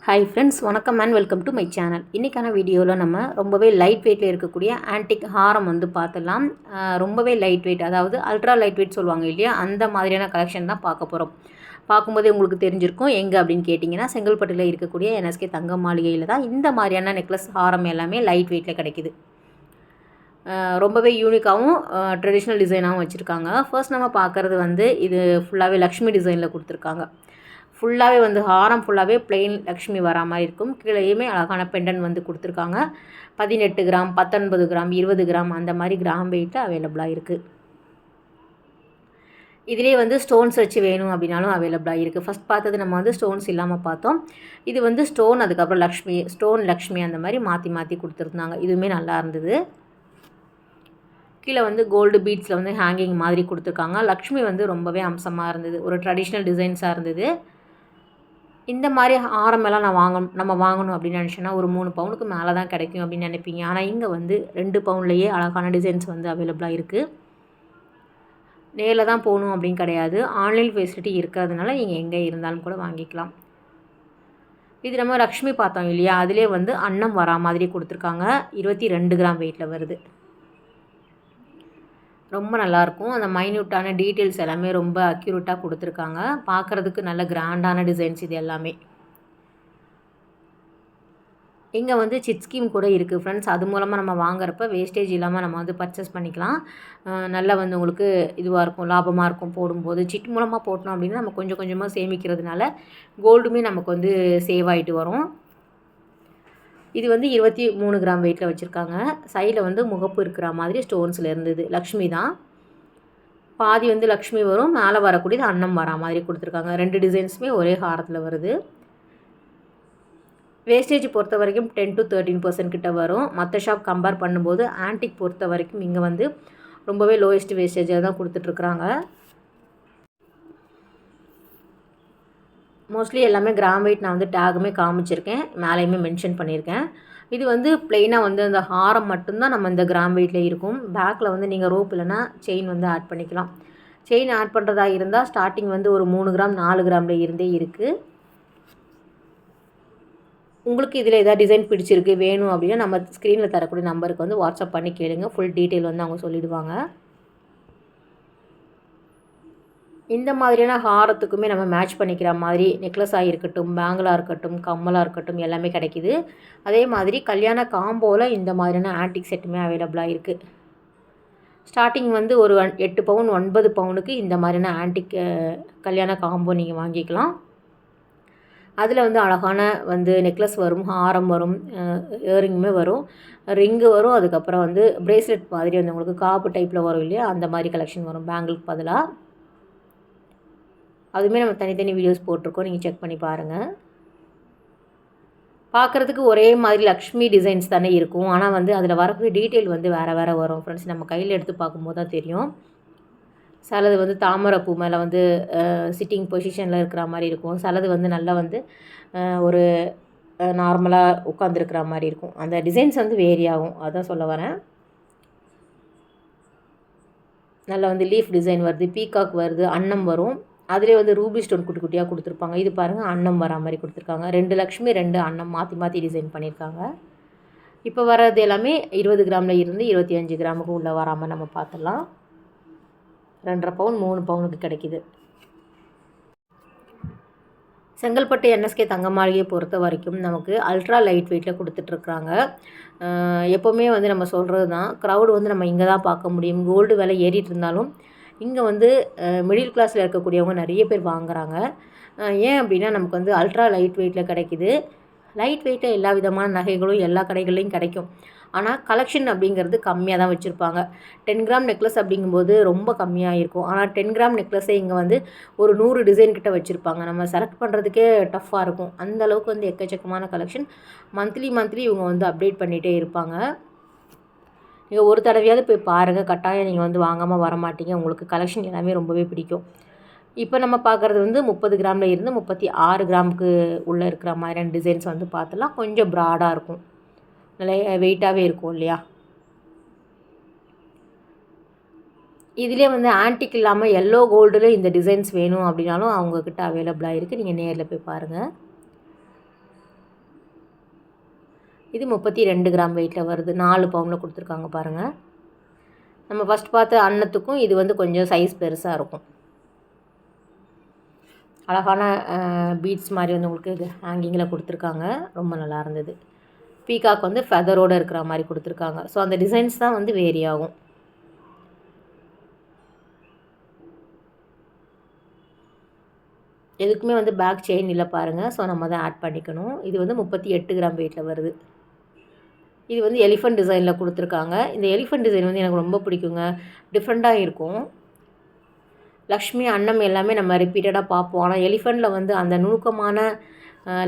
Hi friends, வணக்கம் and welcome to my channel. இன்றைக்கான வீடியோவில் நம்ம ரொம்பவே லைட் வெயிட்டில் இருக்கக்கூடிய ஆன்டிக் ஹாரம் வந்து பார்த்துடலாம். ரொம்பவே லைட் வெயிட், அதாவது அல்ட்ரா லைட் வெயிட் சொல்லுவாங்க இல்லையா, அந்த மாதிரியான கலெக்ஷன் தான் பார்க்க போகிறோம். பார்க்கும்போதே உங்களுக்கு தெரிஞ்சிருக்கும் எங்கே அப்படின்னு கேட்டிங்கன்னா, செங்கல்பட்டில் இருக்கக்கூடிய NSK தங்க மாளிகையில் தான் இந்த மாதிரியான நெக்லஸ் ஹாரம் எல்லாமே லைட் வெயிட்டில் கிடைக்கிது. ரொம்பவே யூனிக்காகவும் ட்ரெடிஷ்னல் டிசைனாகவும் வச்சுருக்காங்க. ஃபர்ஸ்ட் நம்ம பார்க்குறது வந்து இது ஃபுல்லாகவே லக்ஷ்மி டிசைனில் கொடுத்துருக்காங்க. ஃபுல்லாகவே வந்து ஹாரம் ஃபுல்லாகவே பிளெயின் லக்ஷ்மி வரா மாதிரி இருக்கும். கீழேயுமே அழகான பெண்டன் வந்து கொடுத்துருக்காங்க. 18 கிராம், 19 கிராம், 20 கிராம் அந்த மாதிரி கிராம் வெயிட்டில் அவைலபிளாக இருக்குது. இதிலே வந்து ஸ்டோன்ஸ் வச்சு வேணும் அப்படின்னாலும் அவைலபிளாக இருக்குது. ஃபஸ்ட் பார்த்தது நம்ம வந்து ஸ்டோன்ஸ் இல்லாமல் பார்த்தோம். இது வந்து ஸ்டோன், அதுக்கப்புறம் லக்ஷ்மி, ஸ்டோன் லக்ஷ்மி அந்த மாதிரி மாற்றி மாற்றி கொடுத்துருந்தாங்க. இதுவுமே நல்லா இருந்தது. கீழே வந்து கோல்டு பீட்ஸில் வந்து ஹேங்கிங் மாதிரி கொடுத்துருக்காங்க. லக்ஷ்மி வந்து ரொம்பவே அம்சமாக இருந்தது. ஒரு ட்ரெடிஷ்னல் டிசைன்ஸாக இருந்தது. இந்த மாதிரி ஆரமெல்லாம் நம்ம வாங்கணும் அப்படின்னு நினச்சோன்னா ஒரு 3 பவுனுக்கு மேலே தான் கிடைக்கும் அப்படின்னு நினைப்பீங்க. ஆனால் இங்கே வந்து 2 பவுன்லேயே அழகான டிசைன்ஸ் வந்து அவைலபிளாக இருக்குது. நேரில் தான் போகணும் அப்படின்னு கிடையாது. ஆன்லைன் ஃபெசிலிட்டி இருக்கிறதுனால நீங்கள் எங்கே இருந்தாலும் கூட வாங்கிக்கலாம். இது நம்ம லக்ஷ்மி பார்த்தோம் இல்லையா, அதிலே வந்து அன்னம் வரா மாதிரி கொடுத்துருக்காங்க. 22 கிராம் வெயிட்டில் வருது. ரொம்ப நல்லாயிருக்கும். அந்த மைன்யூட்டான டீட்டெயில்ஸ் எல்லாமே ரொம்ப அக்யூரேட்டாக கொடுத்துருக்காங்க. பார்க்குறதுக்கு நல்ல கிராண்டான டிசைன்ஸ் இது எல்லாமே. இங்கே வந்து சிட் ஸ்கீம் கூட இருக்குது ஃப்ரெண்ட்ஸ். அது மூலமாக நம்ம வாங்குறப்ப வேஸ்டேஜ் இல்லாமல் நம்ம வந்து பர்ச்சேஸ் பண்ணிக்கலாம். நல்லா வந்து உங்களுக்கு இதுவாக இருக்கும், லாபமாக இருக்கும். போடும்போது சிட் மூலமாக போட்டோம் அப்படின்னா நம்ம கொஞ்சம் கொஞ்சமாக சேமிக்கிறதுனால கோல்டுமே நமக்கு வந்து சேவ் ஆகிட்டு வரும். இது வந்து 23 கிராம் வெயிட்டில் வச்சுருக்காங்க. சைடில் வந்து முகப்பு இருக்கிற மாதிரி ஸ்டோன்ஸில் இருந்தது. லக்ஷ்மி தான். பாதி வந்து லக்ஷ்மி வரும், மேலே வரக்கூடியது அன்னம் வரா மாதிரி கொடுத்துருக்காங்க. 2 டிசைன்ஸுமே ஒரே ஹாரத்தில் வருது. வேஸ்டேஜ் பொறுத்த வரைக்கும் 10 to 13% கிட்ட வரும். மற்ற ஷாப் கம்பேர் பண்ணும்போது ஆன்டிக் பொறுத்த வரைக்கும் இங்கே வந்து ரொம்பவே லோயஸ்ட் வேஸ்டேஜாக தான் கொடுத்துட்ருக்குறாங்க. மோஸ்ட்லி எல்லாமே கிராம் வெயிட் நான் வந்து டேகுமே காமிச்சிருக்கேன், மேலேயுமே மென்ஷன் பண்ணியிருக்கேன். இது வந்து ப்ளெயினாக வந்து அந்த ஹாரம் மட்டும்தான் நம்ம இந்த கிராம் வெயிட்டில் இருக்கும். பேக்கில் வந்து நீங்கள் ரோப் இல்லைனா செயின் வந்து ஆட் பண்ணிக்கலாம். செயின் ஆட் பண்ணுறதா இருந்தால் ஸ்டார்டிங் வந்து ஒரு 3 கிராம் 4 கிராமில் இருந்தே இருக்குது. உங்களுக்கு இதில் எதாவது டிசைன் பிடிச்சிருக்கு வேணும் அப்படின்னா நம்ம ஸ்க்ரீனில் தரக்கூடிய நம்பருக்கு வந்து வாட்ஸ்அப் பண்ணி கேளுங்க. ஃபுல் டீட்டெயில் வந்து அவங்க சொல்லிவிடுவாங்க. இந்த மாதிரியான ஹாரத்துக்குமே நம்ம மேட்ச் பண்ணிக்கிற மாதிரி நெக்லஸாக இருக்கட்டும், பேங்கிளாக இருக்கட்டும், கம்மலாக இருக்கட்டும் எல்லாமே கிடைக்கிது. அதே மாதிரி கல்யாண காம்போவில் இந்த மாதிரியான ஆன்டிக் செட்டுமே அவைலபிளாக இருக்குது. ஸ்டார்டிங் வந்து ஒரு 8 பவுன் 9 பவுனுக்கு இந்த மாதிரியான ஆன்டிக் கல்யாண காம்போ நீங்கள் வாங்கிக்கலாம். அதில் வந்து அழகான வந்து நெக்லஸ் வரும், ஹாரம் வரும், இயரிங்குமே வரும், ரிங்கு வரும், அதுக்கப்புறம் வந்து பிரேஸ்லெட் மாதிரி வந்து உங்களுக்கு காப்பு டைப்பில் வரும் இல்லையா, அந்த மாதிரி கலெக்ஷன் வரும் பேங்கிளுக்கு பதிலாக. அதுவுமே நம்ம தனித்தனி வீடியோஸ் போட்டிருக்கோம், நீங்கள் செக் பண்ணி பாருங்கள். பார்க்குறதுக்கு ஒரே மாதிரி லக்ஷ்மி டிசைன்ஸ் தானே இருக்கும், ஆனால் வந்து அதில் வரக்கூடிய டீட்டெயில் வந்து வேறு வேறு வரும் ஃப்ரெண்ட்ஸ். நம்ம கையில் எடுத்து பார்க்கும்போது தான் தெரியும். சிலது வந்து தாமரைப்பூ மேலே வந்து சிட்டிங் பொசிஷனில் இருக்கிற மாதிரி இருக்கும். சிலது வந்து நல்லா வந்து ஒரு நார்மலாக உட்காந்துருக்கிற மாதிரி இருக்கும். அந்த டிசைன்ஸ் வந்து வேரி ஆகும், அதான் சொல்ல வரேன். நல்லா வந்து லீஃப் டிசைன் வருது, பீகாக் வருது, அன்னம் வரும். அதிலே வந்து ரூபி ஸ்டோன் குட்டி குட்டியாக கொடுத்துருப்பாங்க. இது பாருங்கள், அன்னம் வரா மாதிரி கொடுத்துருக்காங்க. 2 லக்ஷ்மி 2 அன்னம் மாற்றி மாற்றி டிசைன் பண்ணியிருக்காங்க. இப்போ வர்றது எல்லாமே 20 கிராமில் இருந்து 25 கிராமுக்கு உள்ளே வராமல் நம்ம பார்த்துடலாம். 2.5 பவுன் 3 பவுனுக்கு கிடைக்கிது. செங்கல்பட்டு NSK தங்க மாளிகையை பொறுத்த வரைக்கும் நமக்கு அல்ட்ரா லைட் வெயிட்டில் கொடுத்துட்ருக்குறாங்க. எப்போவுமே வந்து நம்ம சொல்கிறது தான், க்ரௌடு வந்து நம்ம இங்கே தான் பார்க்க முடியும். கோல்டு விலை ஏறிட்டு இருந்தாலும் இங்கே வந்து மிடில் கிளாஸில் இருக்கக்கூடியவங்க நிறைய பேர் வாங்குகிறாங்க. ஏன் அப்படின்னா நமக்கு வந்து அல்ட்ரா லைட் வெயிட்டில் கிடைக்கிது. லைட் வெயிட்டில் எல்லா விதமான நகைகளும் எல்லா கடைகள்லையும் கிடைக்கும். ஆனால் கலெக்ஷன் அப்படிங்கிறது கம்மியாக தான் வச்சுருப்பாங்க. 10 கிராம் நெக்லஸ் அப்படிங்கும்போது ரொம்ப கம்மியாக இருக்கும். ஆனால் 10 கிராம் நெக்லஸே இங்கே வந்து ஒரு 100 டிசைன் கிட்ட வச்சுருப்பாங்க. நம்ம செலக்ட் பண்ணுறதுக்கே டஃப்பாக இருக்கும். அந்தளவுக்கு வந்து எக்கச்சக்கமான கலெக்ஷன் மந்த்லி இவங்க வந்து அப்டேட் பண்ணிகிட்டே இருப்பாங்க. நீங்கள் ஒரு தடவையாவது போய் பாருங்கள், கட்டாயம் நீங்கள் வந்து வாங்காமல் வர மாட்டீங்க. உங்களுக்கு கலெக்ஷன் எல்லாமே ரொம்பவே பிடிக்கும். இப்போ நம்ம பார்க்குறது வந்து 30 கிராமில் இருந்து 36 கிராமுக்கு உள்ளே இருக்கிற மாதிரியான டிசைன்ஸ் வந்து பார்த்துலாம். கொஞ்சம் ப்ராடாக இருக்கும், நல்லா வெயிட்டாகவே இருக்கும் இல்லையா. இதிலே வந்து ஆன்டிக் இல்லாமல் எல்லோ கோல்டில் இந்த டிசைன்ஸ் வேணும் அப்படின்னாலும் அவங்கக்கிட்ட அவைலபிளாக இருக்குது. நீங்கள் நேரில் போய் பாருங்கள். இது 32 கிராம் வெயிட்டில் வருது. 4 பவுனில் கொடுத்துருக்காங்க பாருங்கள். நம்ம ஃபஸ்ட் பார்த்த அன்னத்துக்கும் இது வந்து கொஞ்சம் சைஸ் பெருசாக இருக்கும். அழகான பீட்ஸ் மாதிரி வந்து உங்களுக்கு இது ஹேங்கிங்கில் கொடுத்துருக்காங்க. ரொம்ப நல்லா இருந்தது. பீகாக் வந்து ஃபெதரோடு இருக்கிற மாதிரி கொடுத்துருக்காங்க. ஸோ அந்த டிசைன்ஸ் தான் வந்து வேரி ஆகும். எதுக்குமே வந்து பேக் செயின் இல்லை பாருங்கள். ஸோ நம்ம தான் ஆட் பண்ணிக்கணும். இது வந்து 38 கிராம் வெயிட்டில் வருது. இது வந்து எலிஃபண்ட் டிசைனில் கொடுத்துருக்காங்க. இந்த எலிஃபண்ட் டிசைன் வந்து எனக்கு ரொம்ப பிடிக்குங்க. டிஃப்ரெண்ட்டாக இருக்கும். லக்ஷ்மி அன்னம் எல்லாமே நம்ம ரிப்பீட்டடாக பார்ப்போம். ஆனால் எலிஃபண்ட்டில் வந்து அந்த நுணுக்கமான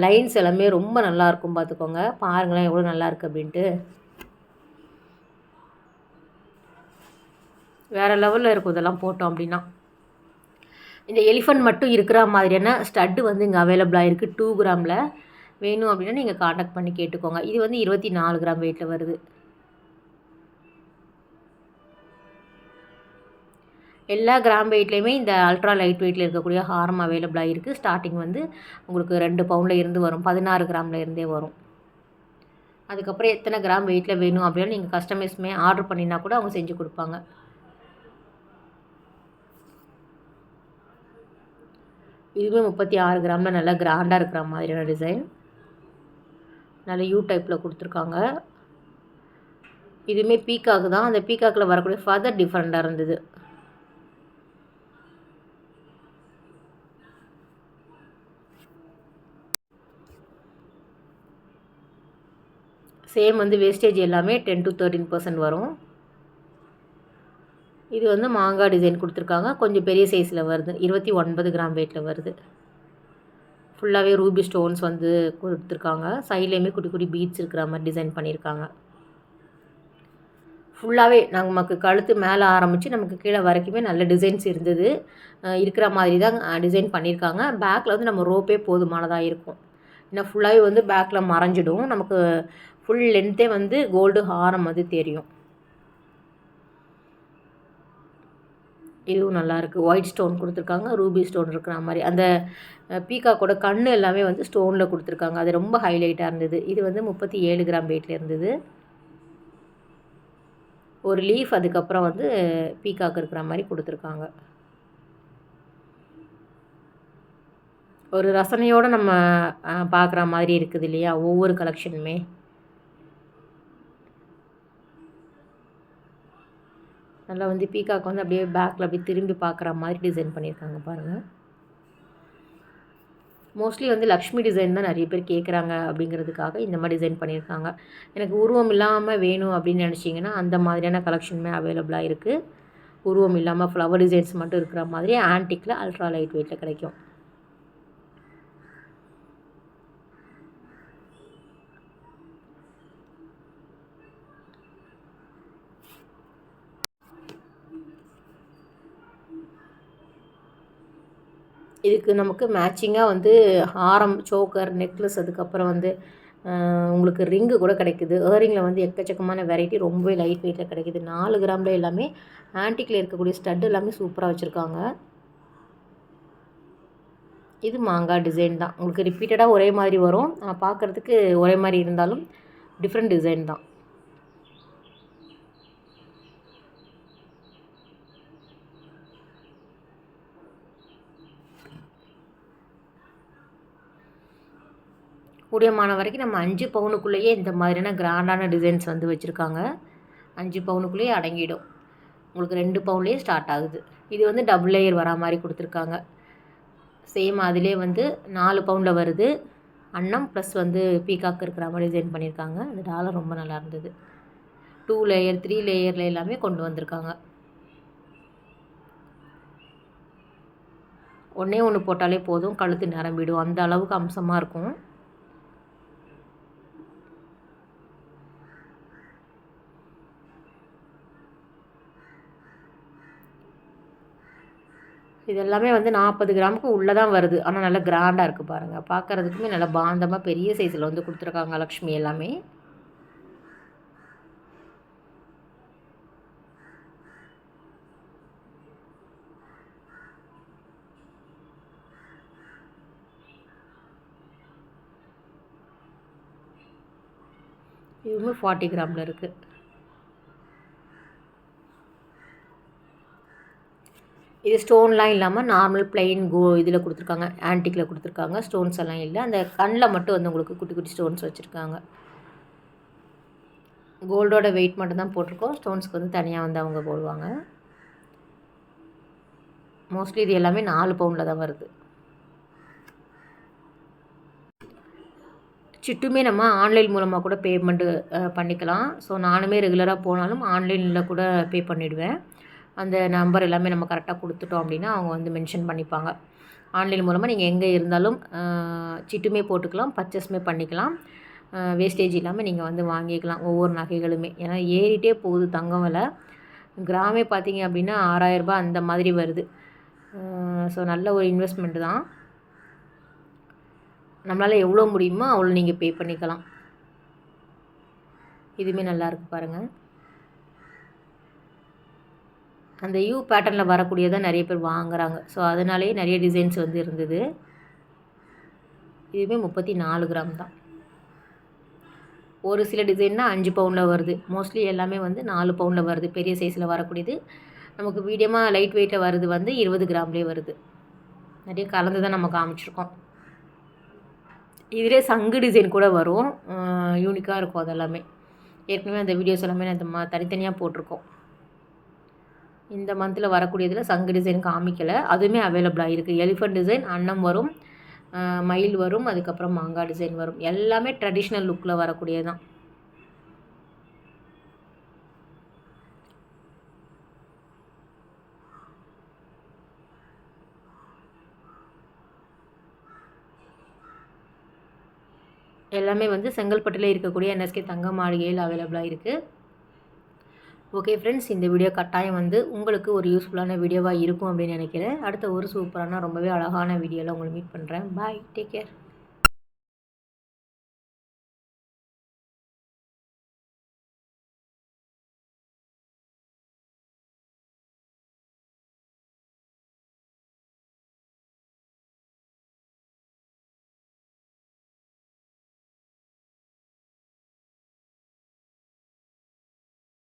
லைன்ஸ் எல்லாமே ரொம்ப நல்லாயிருக்கும். பார்த்துக்கோங்க, பாருங்களேன் எவ்வளோ நல்லாயிருக்கு அப்படின்ட்டு. வேறு லெவலில் இருக்கும் இதெல்லாம் போட்டோம் அப்படின்னா. இந்த எலிஃபண்ட் மட்டும் இருக்கிற மாதிரியான ஸ்டட்டு வந்து இங்கே அவைலபிளாக இருக்குது 2 கிராமில். வேணும் அப்படின்னா நீங்கள் காண்டாக்ட் பண்ணி கேட்டுக்கோங்க. இது வந்து 24 கிராம் வெயிட்டில் வருது. எல்லா கிராம் வெயிட்லேயுமே இந்த அல்ட்ரா லைட் வெயிட்டில் இருக்கக்கூடிய ஹாரம் அவைலபிளாக இருக்குது. ஸ்டார்டிங் வந்து உங்களுக்கு 2 பவுண்டில் இருந்து வரும், 16 கிராமில் இருந்தே வரும். அதுக்கப்புறம் எத்தனை கிராம் வெயிட்டில் வேணும் அப்படின்னு நீங்கள் கஸ்டமைஸ்மே ஆர்டர் பண்ணினா கூட அவங்க செஞ்சு கொடுப்பாங்க. இதுவே 36 கிராமில் நல்லா கிராண்டாக இருக்கிற மாதிரியான டிசைன். நல்ல யூ டைப்பில் கொடுத்துருக்காங்க. இதுவுமே பீக்காக்கு தான். அந்த பீக்காக்கில் வரக்கூடிய ஃபதர் டிஃப்ரெண்ட்டாக இருந்தது. சேம் வந்து வேஸ்டேஜ் எல்லாமே 10 to 13% வரும். இது வந்து மாங்காய் டிசைன் கொடுத்துருக்காங்க. கொஞ்சம் பெரிய சைஸில் வருது. 29 கிராம் வெயிட்டில் வருது. ஃபுல்லாகவே ரூபி ஸ்டோன்ஸ் வந்து கொடுத்துருக்காங்க. சைட்லேயுமே குட்டி குட்டி பீட்ஸ் இருக்கிற மாதிரி டிசைன் பண்ணியிருக்காங்க. ஃபுல்லாகவே நமக்கு கழுத்து மேலே ஆரம்பித்து நமக்கு கீழே வரைக்குமே நல்ல டிசைன்ஸ் இருந்தது. இருக்கிற மாதிரி தான் டிசைன் பண்ணியிருக்காங்க. பேக்கில் வந்து நம்ம ரோப்பே போதுமானதாக இருக்கும். ஏன்னா ஃபுல்லாகவே வந்து பேக்கில் மறைஞ்சிடும். நமக்கு ஃபுல் லென்த்தே வந்து கோல்டு ஹாரம் வந்து தெரியும். இதுவும் நல்லாயிருக்கு. ஒயிட் ஸ்டோன் கொடுத்துருக்காங்க, ரூபி ஸ்டோன் இருக்கிற மாதிரி. அந்த பீகாக்கோட கண் எல்லாமே வந்து ஸ்டோனில் கொடுத்துருக்காங்க. அது ரொம்ப ஹைலைட்டாக இருந்தது. இது வந்து 37 கிராம் வெயிட்டில் இருந்தது. ஒரு லீஃப் அதுக்கப்புறம் வந்து பீகாக் இருக்கிற மாதிரி கொடுத்துருக்காங்க. ஒரு ரசனையோடு நம்ம பார்க்குற மாதிரி இருக்குது இல்லையா ஒவ்வொரு கலெக்ஷனுமே. நல்லா வந்து பீகாக் வந்து அப்படியே பேக்கில் அப்படியே திரும்பி பார்க்குற மாதிரி டிசைன் பண்ணியிருக்காங்க பாருங்கள். மோஸ்ட்லி வந்து லக்ஷ்மி டிசைன் தான் நிறைய பேர் கேட்குறாங்க அப்படிங்கிறதுக்காக இந்த மாதிரி டிசைன் பண்ணியிருக்காங்க. எனக்கு உருவம் இல்லாமல் வேணும் அப்படின்னு நினச்சிங்கன்னா அந்த மாதிரியான கலெக்ஷனுமே அவைலபிளாக இருக்குது. உருவம் இல்லாமல் ஃப்ளவர் டிசைன்ஸ் மட்டும் இருக்கிற மாதிரி ஆன்டிக்கில் அல்ட்ரா லைட் வெயிட்டில் கிடைக்கும். இதுக்கு நமக்கு மேட்சிங்காக வந்து ஹாரம், சோக்கர், நெக்லஸ், அதுக்கப்புறம் வந்து உங்களுக்கு ரிங்கு கூட கிடைக்குது. இயரிங்கில் வந்து எக்கச்சக்கமான வெரைட்டி ரொம்பவே லைட் வெயிட்டில் கிடைக்கிது. 4 கிராமில் எல்லாமே ஆன்டிக்கில் இருக்கக்கூடிய ஸ்டட் எல்லாமே சூப்பராக வச்சுருக்காங்க. இது மாங்காய் டிசைன் தான். உங்களுக்கு ரிப்பீட்டடாக ஒரே மாதிரி வரும். பார்க்குறதுக்கு ஒரே மாதிரி இருந்தாலும் டிஃப்ரெண்ட் டிசைன் தான். கூடியமான வரைக்கும் நம்ம 5 பவுனுக்குள்ளேயே இந்த மாதிரியான கிராண்டான டிசைன்ஸ் வந்து வச்சுருக்காங்க. 5 பவுனுக்குள்ளேயே அடங்கிடும். உங்களுக்கு 2 பவுன்லேயே ஸ்டார்ட் ஆகுது. இது வந்து டபுள் லேயர் வரா மாதிரி கொடுத்துருக்காங்க. சேம் அதிலே வந்து 4 பவுண்டில் வருது. அன்னம் ப்ளஸ் வந்து பீகாக் இருக்கிற மாதிரி டிசைன் பண்ணியிருக்காங்க. அந்த டாலர் ரொம்ப நல்லா இருந்தது. 2 லேயர் 3 லேயரில் எல்லாமே கொண்டு வந்திருக்காங்க. ஒன்றே ஒன்று போட்டாலே போதும், கழுத்து நிரம்பிடும். அந்த அளவுக்கு அம்சமாக இருக்கும். இது எல்லாமே வந்து 40 கிராமுக்கு உள்ளே தான் வருது. ஆனால் நல்லா கிராண்டாக இருக்குது பாருங்கள். பார்க்குறதுக்குமே நல்லா பாந்தமாக பெரிய சைஸில் வந்து கொடுத்துருக்காங்க லக்ஷ்மி எல்லாமே. இதுவுமே 40 கிராமில் இருக்குது. இது ஸ்டோன்லாம் இல்லாமல் நார்மல் பிளெயின் இதில் கொடுத்துருக்காங்க, ஆன்டிக்கில் கொடுத்துருக்காங்க. ஸ்டோன்ஸ் எல்லாம் இல்லை. அந்த கண்ணில் மட்டும் வந்து உங்களுக்கு குட்டி குட்டி ஸ்டோன்ஸ் வச்சுருக்காங்க. கோல்டோட வெயிட் மட்டும் தான் போட்டிருக்கோம். ஸ்டோன்ஸ்க்கு வந்து தனியாக வந்து அவங்க போடுவாங்க. மோஸ்ட்லி இது எல்லாமே 4 பவுண்டில் தான் வருது. சிட்டுமே நம்ம ஆன்லைன் மூலமாக கூட பேமெண்ட்டு பண்ணிக்கலாம். ஸோ நானுமே ரெகுலராக போனாலும் ஆன்லைனில் கூட பே பண்ணிவிடுவேன். அந்த நம்பர் எல்லாமே நம்ம கரெக்டாக கொடுத்துட்டோம் அப்படின்னா அவங்க வந்து மென்ஷன் பண்ணிப்பாங்க. ஆன்லைன் மூலமாக நீங்கள் எங்கே இருந்தாலும் சிட்டுமே போட்டுக்கலாம், பர்ச்சேஸுமே பண்ணிக்கலாம். வேஸ்டேஜ் இல்லாமல் நீங்கள் வந்து வாங்கிக்கலாம் ஒவ்வொரு நகைகளுமே. ஏன்னா ஏறிட்டே போகுது தங்கம் விலை. கிராமே பார்த்தீங்க அப்படின்னா 6000 ரூபாய் அந்த மாதிரி வருது. ஸோ நல்ல ஒரு இன்வெஸ்ட்மெண்ட்டு தான். நம்மளால் எவ்வளோ முடியுமோ அவ்வளோ நீங்கள் பே பண்ணிக்கலாம். இதுவுமே நல்லாயிருக்கு பாருங்கள். அந்த யூ பேட்டர்னில் வரக்கூடியதை நிறைய பேர் வாங்குகிறாங்க. ஸோ அதனாலேயே நிறைய டிசைன்ஸ் வந்து இருந்தது. இதுவுமே 34 கிராம் தான். ஒரு சில டிசைன்னா 5 பவுண்டில் வருது. மோஸ்ட்லி எல்லாமே வந்து 4 பவுண்டில் வருது. பெரிய சைஸில் வரக்கூடியது. நமக்கு மீடியமாக லைட் வெயிட்டில் வருது வந்து 20 கிராம்லேயே வருது. நிறைய கலந்து தான் நம்ம காமிச்சிருக்கோம். இதிலே சங்கு டிசைன் கூட வரும். யூனிக்காக இருக்கும் அதெல்லாமே. ஏற்கனவே அந்த வீடியோஸ் எல்லாமே நான் தனித்தனியாக போட்டிருக்கோம். இந்த மந்தில் வரக்கூடியதில் சங்கு டிசைன் காமிக்கலை. அதுவுமே அவைலபிளாக இருக்குது. எலிஃபண்ட் டிசைன், அன்னம் வரும், மயில் வரும், அதுக்கப்புறம் மாங்காய் டிசைன் வரும். எல்லாமே ட்ரெடிஷ்னல் லுக்கில் வரக்கூடியது தான். எல்லாமே வந்து செங்கல்பட்டில் இருக்கக்கூடிய NSK தங்க மாளிகையில் அவைலபிளாக இருக்குது. ஓகே ஃப்ரெண்ட்ஸ், இந்த வீடியோ கட்டாயம் வந்து உங்களுக்கு ஒரு யூஸ்ஃபுல்லான வீடியோவாக இருக்கும் அப்படின்னு நினைக்கிறேன். அடுத்த ஒரு சூப்பரான ரொம்பவே அழகான வீடியோவில் உங்களை மீட் பண்ணுறேன். பாய், டேக் கேர்.